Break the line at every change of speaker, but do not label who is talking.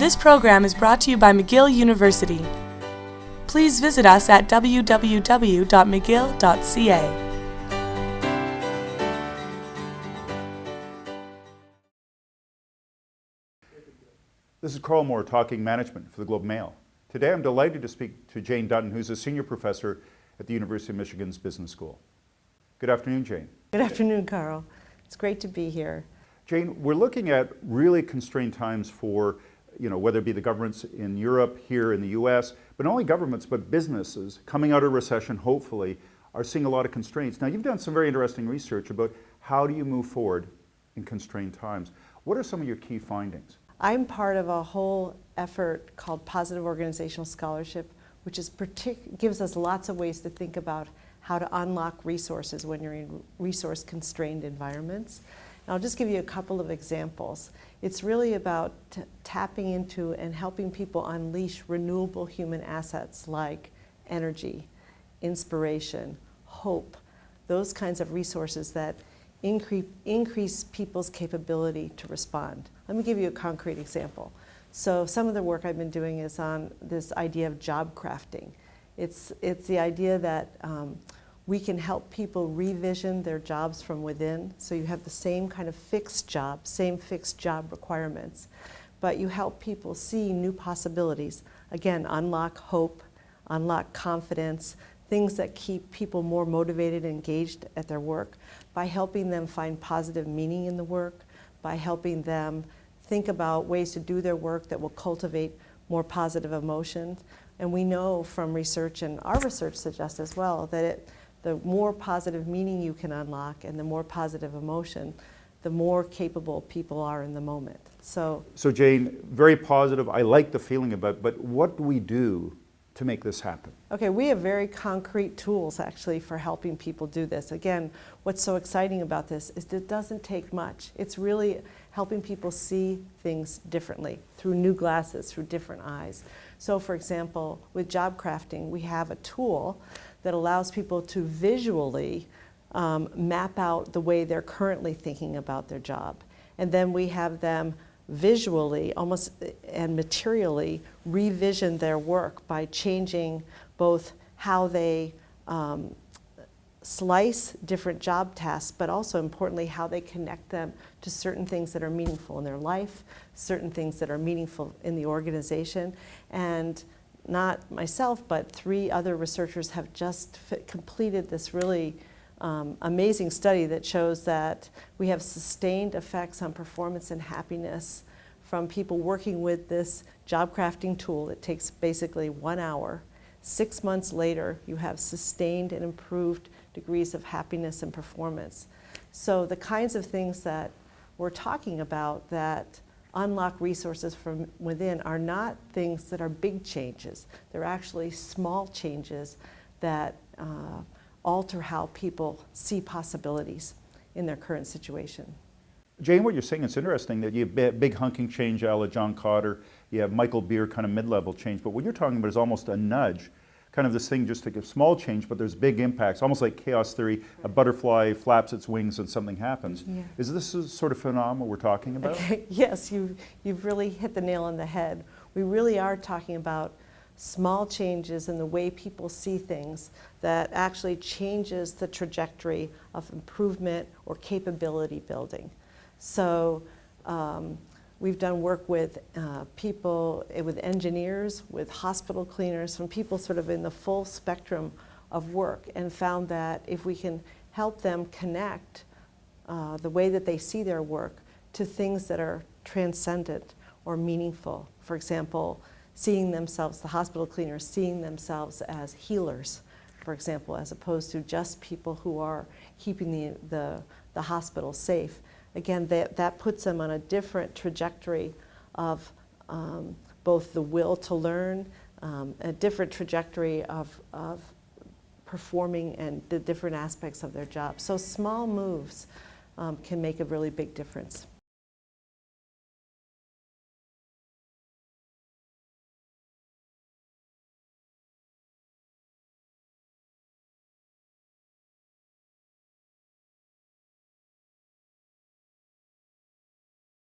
This program is brought to you by McGill University. Please visit us at www.mcgill.ca.
This is Karl talking management for the Globe and Mail. Today I'm delighted to speak to Jane Dutton, who's a senior professor at the University of Michigan's Business School. Good afternoon, Jane.
Good afternoon, Karl. It's great to be here.
Jane, we're looking at really constrained times for, whether it be the governments in Europe, here in the US, but not only governments, but businesses coming out of recession, hopefully, are seeing a lot of constraints. Now, you've done some very interesting research about how do you move forward in constrained times. What are some of your key findings?
I'm part of a whole effort called Positive Organizational Scholarship, which is gives us lots of ways to think about how to unlock resources when you're in resource-constrained environments. And I'll just give you a couple of examples. It's really about tapping into and helping people unleash renewable human assets like energy, inspiration, hope, those kinds of resources that increase people's capability to respond. Let me give you a concrete example. So some of the work I've been doing is on this idea of job crafting. It's the idea that we can help people revision their jobs from within. So you have the same kind of fixed job requirements, but you help people see new possibilities. Again, unlock hope, unlock confidence, things that keep people more motivated and engaged at their work by helping them find positive meaning in the work, by helping them think about ways to do their work that will cultivate more positive emotions. And we know from research, and our research suggests as well, that the more positive meaning you can unlock and the more positive emotion, the more capable people are in the moment. So
Jane, very positive. I like the feeling about it, but what do we do to make this happen?
Okay, we have very concrete tools actually for helping people do this. Again, what's so exciting about this is that it doesn't take much. It's really helping people see things differently through new glasses, through different eyes. So for example, with job crafting, we have a tool that allows people to visually map out the way they're currently thinking about their job. And then we have them visually, almost and materially, revision their work by changing both how they slice different job tasks, but also importantly how they connect them to certain things that are meaningful in their life, certain things that are meaningful in the organization. And not myself, but 3 other researchers have just completed this really amazing study that shows that we have sustained effects on performance and happiness from people working with this job crafting tool. It takes basically 1 hour. 6 months later, you have sustained and improved degrees of happiness and performance. So the kinds of things that we're talking about that unlock resources from within are not things that are big changes. They're actually small changes that alter how people see possibilities in their current situation.
Jane, what you're saying is interesting, that you have big hunking change a la John Cotter, you have Michael Beer kind of mid-level change, but what you're talking about is almost a nudge, kind of this thing just to give small change, but there's big impacts, almost like chaos theory. A butterfly flaps its wings and something happens. Yeah. Is this a sort of phenomenon we're talking about?
Okay. Yes, you've really hit the nail on the head. We really are talking about small changes in the way people see things that actually changes the trajectory of improvement or capability building. So we've done work with people, with engineers, with hospital cleaners, from people sort of in the full spectrum of work, and found that if we can help them connect the way that they see their work to things that are transcendent or meaningful. For example, seeing themselves, the hospital cleaners, seeing themselves as healers, for example, as opposed to just people who are keeping the hospital safe. Again, that puts them on a different trajectory of both the will to learn, a different trajectory of performing and the different aspects of their job. So small moves can make a really big difference.